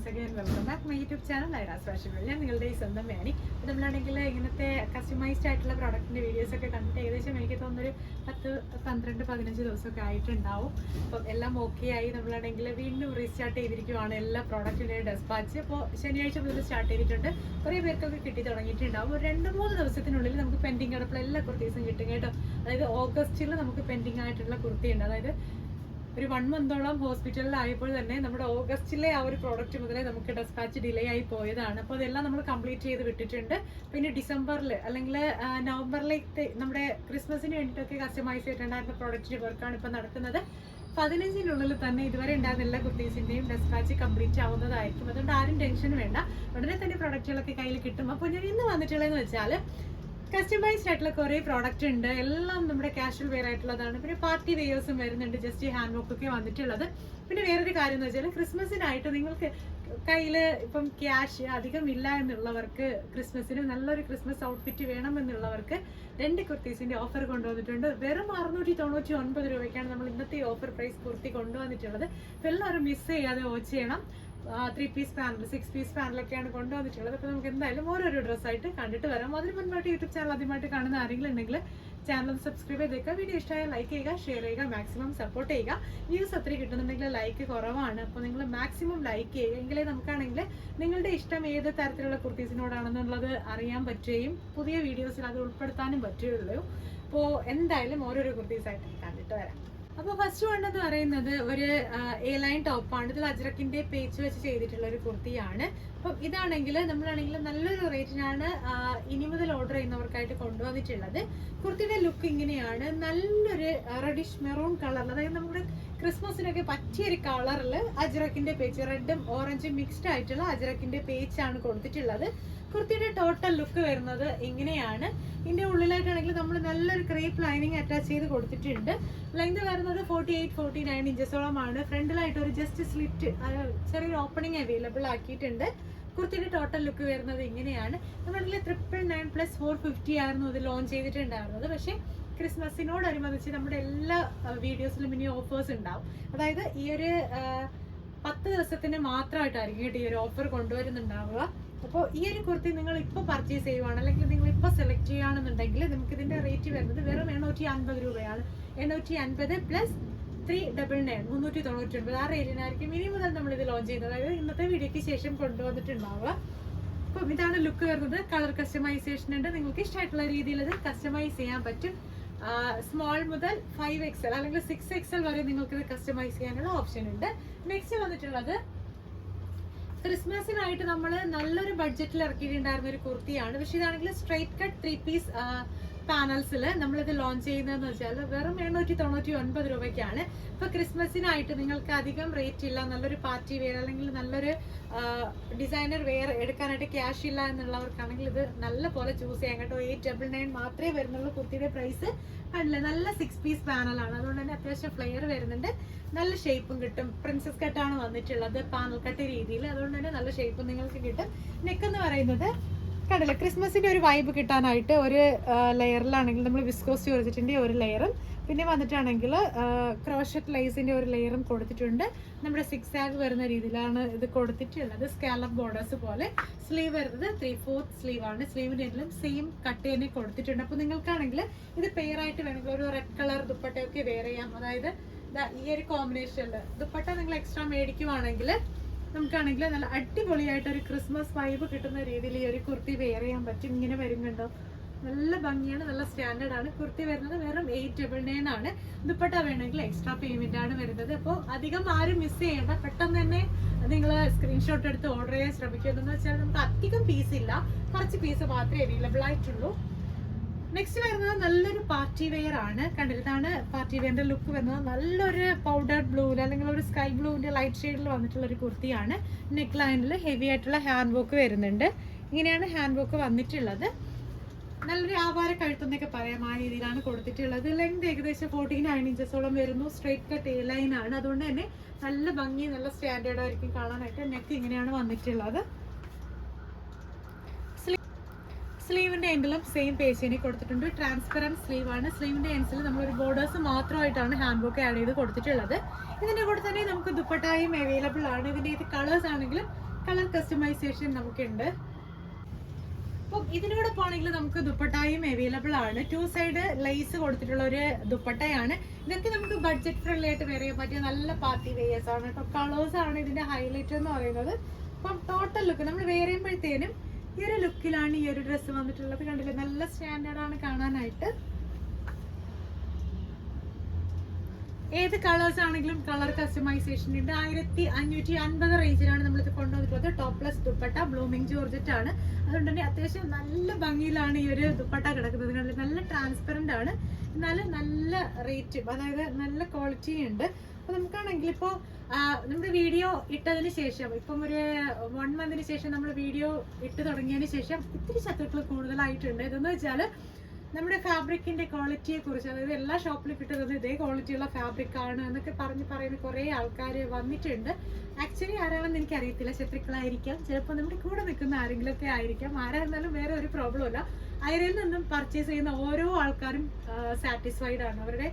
again, welcome back to my YouTube channel, Ira's Fashion World. ഞാൻ നിങ്ങളുടെ ഈ സ്വന്തം വേണി. നമ്മളാണെങ്കിൽ ഇങ്ങനത്തെ കസ്റ്റമൈസ്ഡ് ആയിട്ടുള്ള പ്രോഡക്റ്റിൻ്റെ വീഡിയോസൊക്കെ കണ്ടിട്ട് ഏകദേശം എനിക്ക് തോന്നുന്നൊരു 10-12-15 ദിവസമൊക്കെ ആയിട്ടുണ്ടാവും. അപ്പം എല്ലാം ഓക്കെ ആയി. നമ്മളാണെങ്കിൽ വീണ്ടും റീസ്റ്റാർട്ട് ചെയ്തിരിക്കുവാണ് എല്ലാ പ്രോഡക്റ്റിൻ്റെയും ഡെസ്പാച്ച്. അപ്പോൾ ശനിയാഴ്ച മുതൽ സ്റ്റാർട്ട് ചെയ്തിട്ടുണ്ട്. കുറേ പേർക്കൊക്കെ കിട്ടി തുടങ്ങിയിട്ടുണ്ടാവും. ഒരു 2-3 ദിവസത്തിനുള്ളിൽ നമുക്ക് പെൻഡിങ് കിടപ്പുള്ള എല്ലാ കുർത്തീസും കിട്ടും കേട്ടോ. അതായത് ഓഗസ്റ്റിൽ നമുക്ക് പെൻഡിങ് ആയിട്ടുള്ള കുർത്തിയുണ്ട്. അതായത് ഒരു 1 മന്തോളം ഹോസ്പിറ്റലിലായപ്പോൾ തന്നെ നമ്മുടെ ഓഗസ്റ്റിലെ ആ ഒരു പ്രോഡക്റ്റ് മുതലേ നമുക്ക് ഡെസ്പാച്ച് ഡിലേ ആയി പോയതാണ്. അപ്പോൾ അതെല്ലാം നമ്മൾ കംപ്ലീറ്റ് ചെയ്ത് വിട്ടിട്ടുണ്ട്. പിന്നെ ഡിസംബറിൽ അല്ലെങ്കിൽ നവംബറിലേക്ക് നമ്മുടെ ക്രിസ്മസിന് വേണ്ടിയിട്ടൊക്കെ കസ്റ്റമൈസ് ചെയ്തിട്ടുണ്ടായിരുന്ന പ്രോഡക്റ്റിൻ്റെ വർക്കാണ് ഇപ്പോൾ നടക്കുന്നത്. 15-നുള്ളിൽ തന്നെ ഇതുവരെ ഉണ്ടായിരുന്ന എല്ലാ കുർത്തീസിൻ്റെയും ഡെസ്പാച്ച് കംപ്ലീറ്റ് ആവുന്നതായിരിക്കും. അതുകൊണ്ട് ആരും ടെൻഷൻ വേണ്ട, ഉടനെ തന്നെ പ്രോഡക്റ്റുകളൊക്കെ കയ്യിൽ കിട്ടും. അപ്പോൾ ഞാൻ ഇന്ന് വന്നിട്ടുള്ളതെന്ന് വെച്ചാൽ കസ്റ്റമൈസ്ഡ് ആയിട്ടുള്ള കുറേ പ്രോഡക്റ്റ് ഉണ്ട്. എല്ലാം നമ്മുടെ കാഷ്വൽ വെയർ ആയിട്ടുള്ളതാണ്. പിന്നെ പാർട്ടി വെയേഴ്സും വരുന്നുണ്ട്. ജസ്റ്റ് ഹാൻഡ് വർക്കൊക്കെ വന്നിട്ടുള്ളത്. പിന്നെ വേറൊരു കാര്യം എന്ന് വെച്ചാൽ ക്രിസ്മസിനായിട്ട് നിങ്ങൾക്ക് കയ്യിൽ ഇപ്പം ക്യാഷ് അധികം ഇല്ല എന്നുള്ളവർക്ക്, ക്രിസ്മസിന് നല്ലൊരു ക്രിസ്മസ് ഔട്ട്ഫിറ്റ് വേണമെന്നുള്ളവർക്ക് 2 കുർത്തീസിൻ്റെ ഓഫർ കൊണ്ടുവന്നിട്ടുണ്ട്. വെറും 699 രൂപയ്ക്കാണ് നമ്മൾ ഇന്നത്തെ ഓഫർ പ്രൈസ് കുർത്തി കൊണ്ടുവന്നിട്ടുള്ളത്. അപ്പോൾ എല്ലാവരും മിസ് ചെയ്യാതെ വാച്ച് ചെയ്യണം. 3 പീസ് പാനൽ, 6 പീസ് പാനലൊക്കെയാണ് കൊണ്ടുവന്നിട്ടുള്ളത്. അപ്പോൾ നമുക്ക് എന്തായാലും ഓരോരോ ഡ്രസ്സായിട്ട് കണ്ടിട്ട് വരാം. അതിന് മുൻപായിട്ട് യൂട്യൂബ് ചാനൽ ആദ്യമായിട്ട് കാണുന്ന ആരെങ്കിലും ഉണ്ടെങ്കിൽ ചാനൽ സബ്സ്ക്രൈബ് ചെയ്തേക്കുക. വീഡിയോ ഇഷ്ടമായ ലൈക്ക് ചെയ്യുക, ഷെയർ ചെയ്യുക, മാക്സിമം സപ്പോർട്ട് ചെയ്യുക. വ്യൂസ് അത്ര കിട്ടുന്നുണ്ടെങ്കിൽ ലൈക്ക് കുറവാണ്. അപ്പോൾ നിങ്ങൾ മാക്സിമം ലൈക്ക് ചെയ്യുക. എങ്കിലേ നമുക്കാണെങ്കിൽ നിങ്ങളുടെ ഇഷ്ടം ഏത് തരത്തിലുള്ള കുർത്തീസിനോടാണെന്നുള്ളത് അറിയാൻ പറ്റുകയും പുതിയ വീഡിയോസിൽ അത് ഉൾപ്പെടുത്താനും പറ്റുകയുള്ളൂ. അപ്പോൾ എന്തായാലും ഓരോരോ കുർത്തീസായിട്ട് കണ്ടിട്ട് വരാം. അപ്പോൾ ഫസ്റ്റ് വൺ എന്ന് പറയുന്നത് ഒരു A-ലൈൻ ടോപ്പാണ്. ഇതിൽ അജ്രക്കിൻ്റെ പേച്ച് വെച്ച് ചെയ്തിട്ടുള്ള ഒരു കുർത്തിയാണ്. അപ്പം ഇതാണെങ്കിൽ നമ്മളാണെങ്കിൽ നല്ലൊരു റേറ്റിനാണ് ഇനി മുതൽ ഓർഡർ ചെയ്യുന്നവർക്കായിട്ട് കൊണ്ടുവന്നിട്ടുള്ളത്. കുർത്തിയുടെ ലുക്ക് ഇങ്ങനെയാണ്. നല്ലൊരു റെഡിഷ് മെറൂൺ കളറിൽ, അതായത് നമ്മുടെ ക്രിസ്മസിനൊക്കെ പറ്റിയൊരു കളറിൽ അജ്രക്കിൻ്റെ പേച്ച്, റെഡും ഓറഞ്ചും മിക്സ്ഡ് ആയിട്ടുള്ള അജ്രക്കിൻ്റെ പേച്ചാണ് കൊടുത്തിട്ടുള്ളത്. കുർത്തിയുടെ ടോട്ടൽ ലുക്ക് വരുന്നത് ഇങ്ങനെയാണ്. ഇതിൻ്റെ ഉള്ളിലായിട്ടാണെങ്കിൽ നമ്മൾ നല്ലൊരു ക്രേപ്പ് ലൈനിങ് അറ്റാച്ച് ചെയ്ത് കൊടുത്തിട്ടുണ്ട്. ലെങ്ത് വരുന്നത് 48-49 ഇഞ്ചസോളമാണ്. ഫ്രണ്ടിലായിട്ട് ഒരു ജസ്റ്റ് സ്ലിറ്റ്, ചെറിയൊരു ഓപ്പണിങ് അവൈലബിൾ ആക്കിയിട്ടുണ്ട്. കുർത്തിയുടെ ടോട്ടൽ ലുക്ക് വരുന്നത് ഇങ്ങനെയാണ്. നമ്മളതിൽ 999+450 ആയിരുന്നു ഇത് ലോഞ്ച് ചെയ്തിട്ടുണ്ടായിരുന്നത്. പക്ഷേ ക്രിസ്മസിനോടനുബന്ധിച്ച് നമ്മുടെ എല്ലാ വീഡിയോസിലും ഇനി ഓഫേഴ്സ് ഉണ്ടാവും. അതായത് ഈ ഒരു 10 ദിവസത്തിന് മാത്രമായിട്ടായിരിക്കും കേട്ടോ ഈ ഒരു ഓഫർ കൊണ്ടുവരുന്നുണ്ടാവുക. അപ്പോൾ ഈ ഒരു കുർത്തി നിങ്ങൾ ഇപ്പോൾ പർച്ചേസ് ചെയ്യുവാണ്, അല്ലെങ്കിൽ നിങ്ങൾ ഇപ്പോൾ സെലക്ട് ചെയ്യുകയാണെന്നുണ്ടെങ്കിൽ നമുക്ക് ഇതിൻ്റെ റേറ്റ് വരുന്നത് വെറും 850 രൂപയാണ്. 850 + 399 399 ആ റേറ്റിനായിരിക്കും ഇനി മുതൽ നമ്മളിത് ലോഞ്ച് ചെയ്യുന്നത്. അതായത് ഇന്നത്തെ വീഡിയോയ്ക്ക് ശേഷം കൊണ്ടുവന്നിട്ടുണ്ടാവുക. അപ്പം ഇതാണ് ലുക്ക് വരുന്നത്. കളർ കസ്റ്റമൈസേഷൻ ഉണ്ട്. നിങ്ങൾക്ക് ഇഷ്ടമായിട്ടുള്ള രീതിയിൽ ഇത് കസ്റ്റമൈസ് ചെയ്യാൻ പറ്റും. സ്മോൾ മുതൽ 5XL അല്ലെങ്കിൽ 6XL വരെ നിങ്ങൾക്ക് ഇത് കസ്റ്റമൈസ് ചെയ്യാനുള്ള ഓപ്ഷൻ ഉണ്ട്. നെക്സ്റ്റ് വന്നിട്ടുള്ളത് ക്രിസ്മസിനായിട്ട് നമ്മൾ നല്ലൊരു ബഡ്ജറ്റിൽ ഇറക്കിയിട്ടുണ്ടായിരുന്ന ഒരു കുർത്തിയാണ്. പക്ഷെ ഇതാണെങ്കിൽ സ്ട്രൈറ്റ് കട്ട് 3 പീസ് പാനൽസിൽ നമ്മളിത് ലോഞ്ച് ചെയ്യുന്നതെന്ന് വെച്ചാൽ വെറും 899 രൂപയ്ക്കാണ്. ഇപ്പോൾ ക്രിസ്മസിനായിട്ട് നിങ്ങൾക്ക് അധികം റേറ്റ് ഇല്ല, നല്ലൊരു പാർട്ടി വെയർ അല്ലെങ്കിൽ നല്ലൊരു ഡിസൈനർ വെയർ എടുക്കാനായിട്ട് ക്യാഷ് ഇല്ല എന്നുള്ളവർക്കാണെങ്കിൽ ഇത് നല്ല പോലെ ചൂസ് ചെയ്യാൻ കേട്ടോ. 899 മാത്രമേ വരുന്നുള്ളൂ. കുർത്തിയുടെ പ്രൈസ് കണ്ടില്ലേ, നല്ല 6 പീസ് പാനലാണ്. അതുകൊണ്ട് തന്നെ അത്യാവശ്യം ഫ്ലെയർ വരുന്നുണ്ട്, നല്ല ഷേപ്പും കിട്ടും. പ്രിൻസസ് കട്ടാണ് വന്നിട്ടുള്ളത്, പാനൽ കട്ട് രീതിയിൽ. അതുകൊണ്ട് തന്നെ നല്ല ഷേപ്പും നിങ്ങൾക്ക് കിട്ടും. നെക്ക് എന്ന് പറയുന്നത് കണ്ടില്ല, ക്രിസ്മസിൻ്റെ ഒരു വൈബ് കിട്ടാനായിട്ട് ഒരു ലെയറിലാണെങ്കിൽ നമ്മൾ വിസ്കോസ് ചോദിച്ചിട്ടുണ്ട് ഒരു ലെയറും, പിന്നെ വന്നിട്ടാണെങ്കിൽ ക്രോഷറ്റ് ലൈസിൻ്റെ ഒരു ലെയറും കൊടുത്തിട്ടുണ്ട്. നമ്മുടെ 6 ആഗ് വരുന്ന രീതിയിലാണ് ഇത് കൊടുത്തിട്ടുള്ളത്. സ്കാലപ്പ് ബോർഡേഴ്സ് പോലെ. സ്ലീവ് വരുന്നത് 3/4 സ്ലീവാണ്. സ്ലീവിൻ്റെ എല്ലാം സെയിം കട്ട് തന്നെ കൊടുത്തിട്ടുണ്ട്. അപ്പോൾ നിങ്ങൾക്കാണെങ്കിൽ ഇത് പെയറായിട്ട് വേണമെങ്കിൽ ഒരു റെഡ് കളർ ദുപ്പട്ടയൊക്കെ വെയർ ചെയ്യാം. അതായത് ഈ ഒരു കോമ്പിനേഷനിൽ ദുപ്പട്ട നിങ്ങൾ എക്സ്ട്രാ മേടിക്കുവാണെങ്കിൽ നമുക്കാണെങ്കിൽ നല്ല അടിപൊളിയായിട്ട് ഒരു ക്രിസ്മസ് വൈബ് കിട്ടുന്ന രീതിയിൽ ഈ ഒരു കുർത്തി വെയർ ചെയ്യാൻ പറ്റും. ഇങ്ങനെ വരുന്നുണ്ടോ, നല്ല ഭംഗിയാണ്, നല്ല സ്റ്റാൻഡേർഡ് ആണ്. കുർത്തി വരുന്നത് വെറും 899 ആണ്. ദുപ്പട്ട വേണമെങ്കിൽ എക്സ്ട്രാ പേയ്മെന്റ് ആണ് വരുന്നത്. അപ്പോൾ അധികം ആരും മിസ് ചെയ്യേണ്ട, പെട്ടെന്ന് തന്നെ നിങ്ങൾ സ്ക്രീൻഷോട്ട് എടുത്ത് ഓർഡർ ചെയ്യാൻ ശ്രമിക്കുക. എന്ന് വെച്ചാൽ നമുക്ക് അധികം പീസ് ഇല്ല, കുറച്ച് പീസ് മാത്രമേ അവൈലബിൾ ആയിട്ടുള്ളൂ. നെക്സ്റ്റ് വരുന്നത് നല്ലൊരു പാർട്ടി വെയർ ആണ്. കണ്ടിട്ടാണ് പാർട്ടി വെയറിന്റെ ലുക്ക് വരുന്നത്. നല്ലൊരു പൗഡർ ബ്ലൂവിൽ അല്ലെങ്കിൽ ഒരു സ്കൈ ബ്ലൂവിന്റെ ലൈറ്റ് ഷെയ്ഡിൽ വന്നിട്ടുള്ള ഒരു കുർത്തിയാണ്. നെക്ക് ലൈനിൽ ഹെവി ആയിട്ടുള്ള ഹാൻഡ് വർക്ക് വരുന്നുണ്ട്. ഇങ്ങനെയാണ് ഹാൻഡ് വർക്ക് വന്നിട്ടുള്ളത്. നല്ലൊരു ആവാര കഴുത്തെന്നൊക്കെ പറയാം, ആ രീതിയിലാണ് കൊടുത്തിട്ടുള്ളത്. ലെങ്ത് ഏകദേശം 49 ഇഞ്ചസോളം വരുന്നു. സ്ട്രൈറ്റ് കട്ട് A-ലൈൻ ആണ്. അതുകൊണ്ട് തന്നെ നല്ല ഭംഗി, നല്ല സ്റ്റാൻഡേർഡ് ആയിരിക്കും കാണാനായിട്ട്. നെക്ക് ഇങ്ങനെയാണ് വന്നിട്ടുള്ളത്. സ്ലീവിൻ്റെ എൻഡിലും സെയിം പേജിന് കൊടുത്തിട്ടുണ്ട്. ട്രാൻസ്പെറൻറ്റ് സ്ലീവാണ്. സ്ലീവിൻ്റെ എൻഡ്സിൽ നമ്മളൊരു ബോർഡേഴ്സ് മാത്രമായിട്ടാണ് ഹാൻഡ് വർക്ക് ആഡ് ചെയ്ത് കൊടുത്തിട്ടുള്ളത്. ഇതിൻ്റെ കൂടെ തന്നെ നമുക്ക് ദുപ്പട്ടായും അവൈലബിൾ ആണ്. ഇതിൻ്റെ ഇത് കളേഴ്സ് ആണെങ്കിലും കളർ കസ്റ്റമൈസേഷൻ നമുക്കുണ്ട്. അപ്പം ഇതിനോടൊപ്പം ആണെങ്കിൽ നമുക്ക് ദുപ്പട്ടായും അവൈലബിൾ ആണ്. 2 സൈഡ് ലേസ് കൊടുത്തിട്ടുള്ള ഒരു ദുപ്പട്ടയാണ്. ഇതൊക്കെ നമുക്ക് ബഡ്ജറ്റ് ഫ്രണ്ട്ലി ആയിട്ട് വെയർ ചെയ്യാൻ പറ്റിയ നല്ല പാർട്ടി വെയേഴ്സ് ആണ് കേട്ടോ. കളേഴ്സ് ആണ് ഇതിന്റെ ഹൈലൈറ്റ് എന്ന് പറയുന്നത്. അപ്പം ടോട്ടൽ ലുക്ക് നമ്മൾ വെയർ ചെയ്യുമ്പോഴത്തേനും ഈ ഒരു ലുക്കിലാണ് ഈ ഒരു ഡ്രസ്സ് വന്നിട്ടുള്ളത്. കണ്ടില്ലേ, നല്ല സ്റ്റാൻഡേർഡ് ആണ് കാണാനായിട്ട്. ഏത് കളേഴ്സ് ആണെങ്കിലും കളർ കസ്റ്റമൈസേഷൻ ഉണ്ട്. 1550 റേഞ്ചിലാണ് നമ്മളിത് കൊണ്ടുവന്നിട്ടുള്ളത്. ടോപ്ലെസ് ദുപ്പട്ട ബ്ലൂമിംഗ് ജോർജറ്റ് ആണ്. അതുകൊണ്ട് തന്നെ അത്യാവശ്യം നല്ല ഭംഗിയിലാണ് ഈ ഒരു ദുപ്പട്ട കിടക്കുന്നത്. കണ്ടില്ലേ, നല്ല ട്രാൻസ്പെറന്റ് ആണ്, എന്നാലും നല്ല റേറ്റും, അതായത് നല്ല ക്വാളിറ്റി ഉണ്ട്. അപ്പൊ നമുക്കാണെങ്കിൽ ഇപ്പോൾ നമ്മുടെ വീഡിയോ ഇട്ടതിന് ശേഷം ഇപ്പം ഒരു 1 മന്തിന് ശേഷം നമ്മൾ വീഡിയോ ഇട്ട് തുടങ്ങിയതിന് ശേഷം ഇത്തിരി ശത്രുക്കൾ കൂടുതലായിട്ടുണ്ട്. ഇതെന്ന് വെച്ചാൽ നമ്മുടെ ഫാബ്രിക്കിന്റെ ക്വാളിറ്റിയെ കുറിച്ച്, അതായത് എല്ലാ ഷോപ്പിലും കിട്ടുന്നത് ഇതേ ക്വാളിറ്റിയുള്ള ഫാബ്രിക് ആണ് എന്നൊക്കെ പറയുന്ന കുറെ ആൾക്കാർ വന്നിട്ടുണ്ട്. ആക്ച്വലി ആരാണെന്ന് എനിക്ക് അറിയത്തില്ല, ശത്രുക്കളായിരിക്കാം, ചിലപ്പോൾ നമ്മുടെ കൂടെ നിൽക്കുന്ന ആരെങ്കിലും ഒക്കെ ആയിരിക്കാം. ആരായിരുന്നാലും വേറെ ഒരു പ്രോബ്ലം ഇല്ല. അയരയിൽ നിന്നും പർച്ചേസ് ചെയ്യുന്ന ഓരോ ആൾക്കാരും സാറ്റിസ്ഫൈഡ് ആണ്. അവരുടെ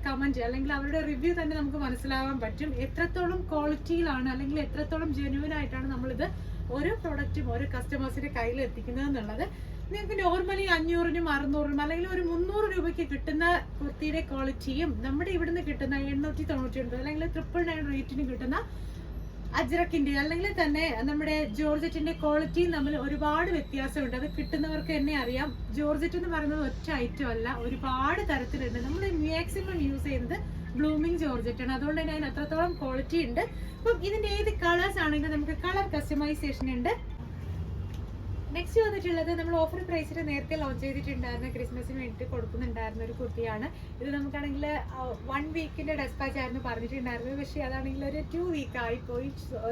കമന്റ് അല്ലെങ്കിൽ അവരുടെ റിവ്യൂ തന്നെ നമുക്ക് മനസ്സിലാവാൻ പറ്റും എത്രത്തോളം ക്വാളിറ്റിയിലാണ് അല്ലെങ്കിൽ എത്രത്തോളം ജെന്യുവൻ ആയിട്ടാണ് നമ്മളിത് ഓരോ പ്രോഡക്റ്റും ഓരോ കസ്റ്റമേഴ്സിന്റെ കയ്യിൽ എത്തിക്കുന്നത് എന്നുള്ളത്. നിങ്ങൾക്ക് നോർമലി 500-നും 600-നും അല്ലെങ്കിൽ ഒരു 300 രൂപയ്ക്ക് കിട്ടുന്ന കുർത്തിയുടെ ക്വാളിറ്റിയും നമ്മുടെ ഇവിടുന്ന് കിട്ടുന്ന 899 അല്ലെങ്കിൽ 999 റേറ്റിന് കിട്ടുന്ന അജ്രക്കിന്റെ അല്ലെങ്കിൽ തന്നെ നമ്മുടെ ജോർജറ്റിന്റെ ക്വാളിറ്റിയും തമ്മിൽ ഒരുപാട് വ്യത്യാസമുണ്ട്. അത് കിട്ടുന്നവർക്ക് തന്നെ അറിയാം. ജോർജറ്റ് എന്ന് പറയുന്നത് ഒറ്റ ഐറ്റം അല്ല, ഒരുപാട് തരത്തിലുണ്ട്. നമ്മൾ മാക്സിമം യൂസ് ചെയ്യുന്നത് ബ്ലൂമിംഗ് ജോർജറ്റ് ആണ്. അതുകൊണ്ട് തന്നെ അതിന് അത്രത്തോളം ക്വാളിറ്റി ഉണ്ട്. അപ്പം ഇതിന്റെ ഏത് കളേഴ്സ് ആണെങ്കിലും നമുക്ക് കളർ കസ്റ്റമൈസേഷൻ ഉണ്ട്. നെക്സ്റ്റ് വന്നിട്ടുള്ളത് നമ്മൾ ഓഫർ പ്രൈസിൽ നേരത്തെ ലോഞ്ച് ചെയ്തിട്ടുണ്ടായിരുന്ന ക്രിസ്മസിന് വേണ്ടിയിട്ട് കൊടുക്കുന്നുണ്ടായിരുന്ന ഒരു കുർത്തിയാണ്. ഇത് നമുക്കാണെങ്കിൽ 1 വീക്കിന്റെ ഡെസ്പാച്ച് ആയിരുന്നു പറഞ്ഞിട്ടുണ്ടായിരുന്നത്. പക്ഷേ അതാണെങ്കിൽ ഒരു 2 വീക്ക് ആയിപ്പോയി.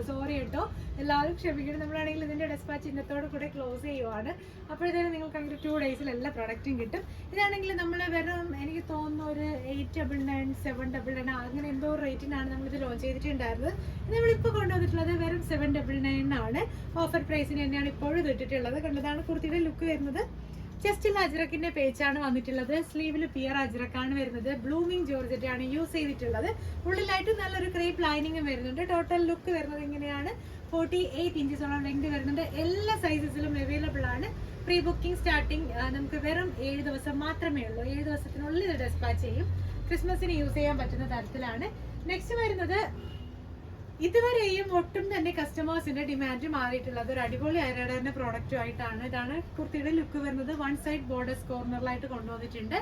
സോറി കേട്ടോ, എല്ലാവരും ക്ഷമിക്കണം. നമ്മളാണെങ്കിൽ ഇതിന്റെ ഡെസ്പാച്ച് ഇന്നത്തോടെ കൂടെ ക്ലോസ് ചെയ്യുവാണ്. അപ്പോഴത്തേനും നിങ്ങൾക്ക് 2 ഡേയ്സിൽ എല്ലാ പ്രൊഡക്റ്റും കിട്ടും. ഇതാണെങ്കിൽ നമ്മൾ വെറും എനിക്ക് തോന്നുന്നു ഒരു 899, 799 അങ്ങനെ എന്തോ റേറ്റിനാണ് നമ്മളിത് ലോഞ്ച് ചെയ്തിട്ടുണ്ടായിരുന്നത്. നമ്മളിപ്പോൾ കൊണ്ടുവന്നിട്ടുള്ളത് വെറും 799 ആണ്. ഓഫർ പ്രൈസിന് തന്നെയാണ് ഇപ്പോഴും ഇട്ടിട്ടുള്ളത്. കണ്ടതാണ് കുർത്തിയുടെ ലുക്ക് വരുന്നത്. ചെസ്റ്റിൽ അജ്രക്കിന്റെ പേച്ചാണ് വന്നിട്ടുള്ളത്. സ്ലീവിൽ പിയർ അജ്രക്കാണ് വരുന്നത്. ബ്ലൂമിംഗ് ജോർജറ്റ് ആണ് യൂസ് ചെയ്തിട്ടുള്ളത്. ഉള്ളിലായിട്ട് നല്ലൊരു ക്രേപ്പ് ലൈനിങ്ങും വരുന്നുണ്ട്. ടോട്ടൽ ലുക്ക് വരുന്നത് ഇങ്ങനെയാണ്. 48 ഇഞ്ചസോളം ലെങ്ത് വരുന്നുണ്ട്. എല്ലാ സൈസസിലും അവൈലബിൾ ആണ്. പ്രീ ബുക്കിംഗ് സ്റ്റാർട്ടിങ് നമുക്ക് വെറും 7 ദിവസം മാത്രമേ ഉള്ളൂ. 7 ദിവസത്തിനുള്ളിൽ ഇത് ഡെസ്പാച്ച് ചെയ്യും. ക്രിസ്മസിന് യൂസ് ചെയ്യാൻ പറ്റുന്ന തരത്തിലാണ്. നെക്സ്റ്റ് വരുന്നത് ഇതുവരെയും ഒട്ടും തന്നെ കസ്റ്റമേഴ്സിന്റെ ഡിമാൻഡ് മാറിയിട്ടുള്ളത് ഒരു അടിപൊളി ഐറൈഡറിന്റെ പ്രോഡക്റ്റും ആയിട്ടാണ്. ഇതാണ് കുർത്തിയുടെ ലുക്ക് വരുന്നത്. 1 സൈഡ് ബോർഡേഴ്സ് കോർണറിലായിട്ട് കൊണ്ടുവന്നിട്ടുണ്ട്.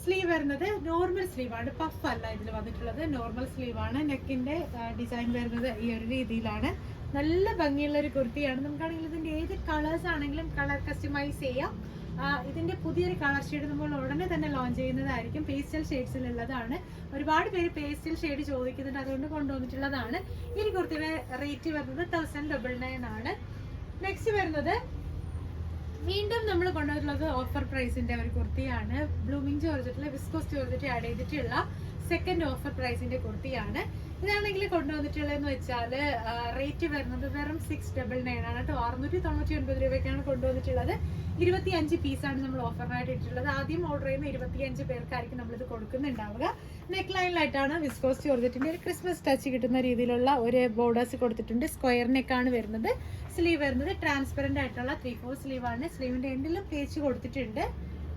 സ്ലീവ് വരുന്നത് നോർമൽ സ്ലീവ് ആണ്, പഫ് അല്ല ഇതിൽ വന്നിട്ടുള്ളത്. നോർമൽ സ്ലീവ് ആണ്. നെക്കിന്റെ ഡിസൈൻ വരുന്നത് ഈ ഒരു രീതിയിലാണ്. നല്ല ഭംഗിയുള്ള ഒരു കുർത്തിയാണ്. നമുക്കാണെങ്കിൽ ഇതിന്റെ ഏത് കളേഴ്സ് ആണെങ്കിലും കളർ കസ്റ്റമൈസ് ചെയ്യാം. ഇതിന്റെ പുതിയൊരു കളർ ഷെയ്ഡ് നമ്മൾ ഉടനെ തന്നെ ലോഞ്ച് ചെയ്യുന്നതായിരിക്കും. പേസ്റ്റൽ ഷെയ്ഡ്സിലുള്ളതാണ്. ഒരുപാട് പേര് പേസ്റ്റൽ ഷെയ്ഡ് ചോദിക്കുന്നുണ്ട്, അതുകൊണ്ട് കൊണ്ടുവന്നിട്ടുള്ളതാണ്. ഈ കുർത്തിയുടെ റേറ്റ് വരുന്നത് 1099 ആണ്. നെക്സ്റ്റ് വരുന്നത് വീണ്ടും നമ്മൾ കൊണ്ടുവന്നിട്ടുള്ളത് ഓഫർ പ്രൈസിന്റെ ഒരു കുർത്തിയാണ്. ബ്ലൂമിംഗ് ജോർജറ്റിലെ വിസ്കോസ് ജോർജറ്റ് ആഡ് ചെയ്തിട്ടുള്ള സെക്കൻഡ് ഓഫർ പ്രൈസിന്റെ കുർത്തിയാണ്. ഇതാണെങ്കിൽ കൊണ്ടുവന്നിട്ടുള്ളതെന്ന് വെച്ചാൽ റേറ്റ് വരുന്നത് വെറും 699 ആണ് കേട്ടോ. 699 രൂപയ്ക്കാണ് കൊണ്ടുവന്നിട്ടുള്ളത്. 25 പീസാണ് നമ്മൾ ഓഫറിനായിട്ട് ഇട്ടിട്ടുള്ളത്. ആദ്യം ഓർഡർ ചെയ്യുന്ന 25 പേർക്കായിരിക്കും നമ്മളിത് കൊടുക്കുന്നുണ്ടാവുക. നെക്ക് ലൈനിലായിട്ടാണ് വിസ്കോസ് ജോർജറ്റിന്റെ ഒരു ക്രിസ്മസ് ടച്ച് കിട്ടുന്ന രീതിയിലുള്ള ഒരു ബോർഡേഴ്സ് കൊടുത്തിട്ടുണ്ട്. സ്ക്വയർ നെക്കാണ് വരുന്നത്. സ്ലീവ് വരുന്നത് ട്രാൻസ്പെറന്റ് ആയിട്ടുള്ള 3/4 സ്ലീവ് ആണ്. സ്ലീവിന്റെ എൻഡിലും പേച്ച് കൊടുത്തിട്ടുണ്ട്.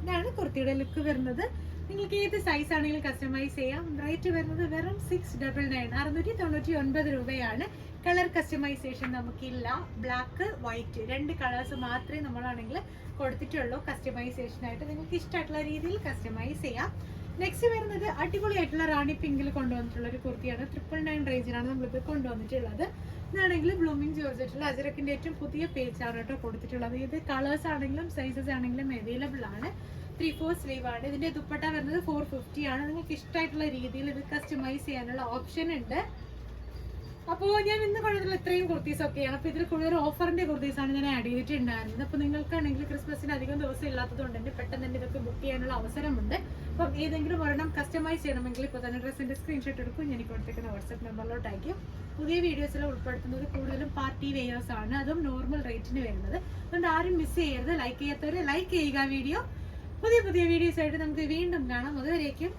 ഇതാണ് കുർത്തിയുടെ ലുക്ക് വരുന്നത്. നിങ്ങൾക്ക് ഏത് സൈസ് ആണെങ്കിലും കസ്റ്റമൈസ് ചെയ്യാം. റേറ്റ് വരുന്നത് വെറും 699, 699 രൂപയാണ്. കളർ കസ്റ്റമൈസേഷൻ നമുക്കില്ല. ബ്ലാക്ക്, വൈറ്റ് 2 കളേഴ്സ് മാത്രമേ നമ്മളാണെങ്കിൽ കൊടുത്തിട്ടുള്ളൂ കസ്റ്റമൈസേഷനായിട്ട്. നിങ്ങൾക്ക് ഇഷ്ടമായിട്ടുള്ള രീതിയിൽ കസ്റ്റമൈസ് ചെയ്യാം. നെക്സ്റ്റ് വരുന്നത് അടിപൊളിയായിട്ടുള്ള റാണി പിങ്കിൽ കൊണ്ടുവന്നിട്ടുള്ള ഒരു കുർത്തിയാണ്. 999 റേഞ്ചിലാണ് നമ്മളിപ്പോൾ കൊണ്ടുവന്നിട്ടുള്ളത്. ഇതാണെങ്കിൽ ബ്ലൂമിംഗ് ജോർജറ്റിൽ അജറക്കിന്റെ ഏറ്റവും പുതിയ പേജാണ് കേട്ടോ കൊടുത്തിട്ടുള്ളത്. ഇത് കളേഴ്സ് ആണെങ്കിലും സൈസസ് ആണെങ്കിലും അവൈലബിൾ ആണ്. 3/4 സ്ലീവ് ആണ്. ഇതിന്റെ ദുപ്പട്ട വരുന്നത് 450 ആണ്. നിങ്ങൾക്ക് ഇഷ്ടമായിട്ടുള്ള രീതിയിൽ ഇത് കസ്റ്റമൈസ് ചെയ്യാനുള്ള ഓപ്ഷൻ ഉണ്ട്. അപ്പോൾ ഞാൻ ഇന്ന് കൊണ്ടുവന്നിട്ടുള്ള ഇത്രയും കുർത്തീസ് ഒക്കെയാണ്. അപ്പോൾ ഇതിൽ കൂടുതൽ ഓഫറിന്റെ കുർത്തീസാണ് ഞാൻ ആഡ് ചെയ്തിട്ടുണ്ടായിരുന്നത്. അപ്പോൾ നിങ്ങൾക്കാണെങ്കിൽ ക്രിസ്മസിന് അധികം ദിവസം ഇല്ലാത്തതുകൊണ്ട് തന്നെ പെട്ടെന്ന് തന്നെ ഇതൊക്കെ ബുക്ക് ചെയ്യാനുള്ള അവസരമുണ്ട്. അപ്പം ഏതെങ്കിലും ഒരെണ്ണം കസ്റ്റമൈസ് ചെയ്യണമെങ്കിൽ ഇപ്പോൾ തന്നെ ഡ്രസ്സിന്റെ സ്ക്രീൻഷോട്ട് എടുക്കും. ഞാൻ കൊടുത്തേക്കുന്ന വാട്സ്ആപ്പ് നമ്പറിലോട്ട് അയക്കും. പുതിയ വീഡിയോസിൽ ഉൾപ്പെടുത്തുന്നത് കൂടുതലും പാർട്ടി വെയേഴ്സ് ആണ്, അതും നോർമൽ റേറ്റിന് വരുന്നത്. അതുകൊണ്ട് ആരും മിസ് ചെയ്യരുത്. ലൈക്ക് ചെയ്യാത്തവർ ലൈക്ക് ചെയ്യുക വീഡിയോ. പുതിയ വീഡിയോസ് ആയിട്ട് നമുക്ക് വീണ്ടും കാണാം. അതുവരേക്കും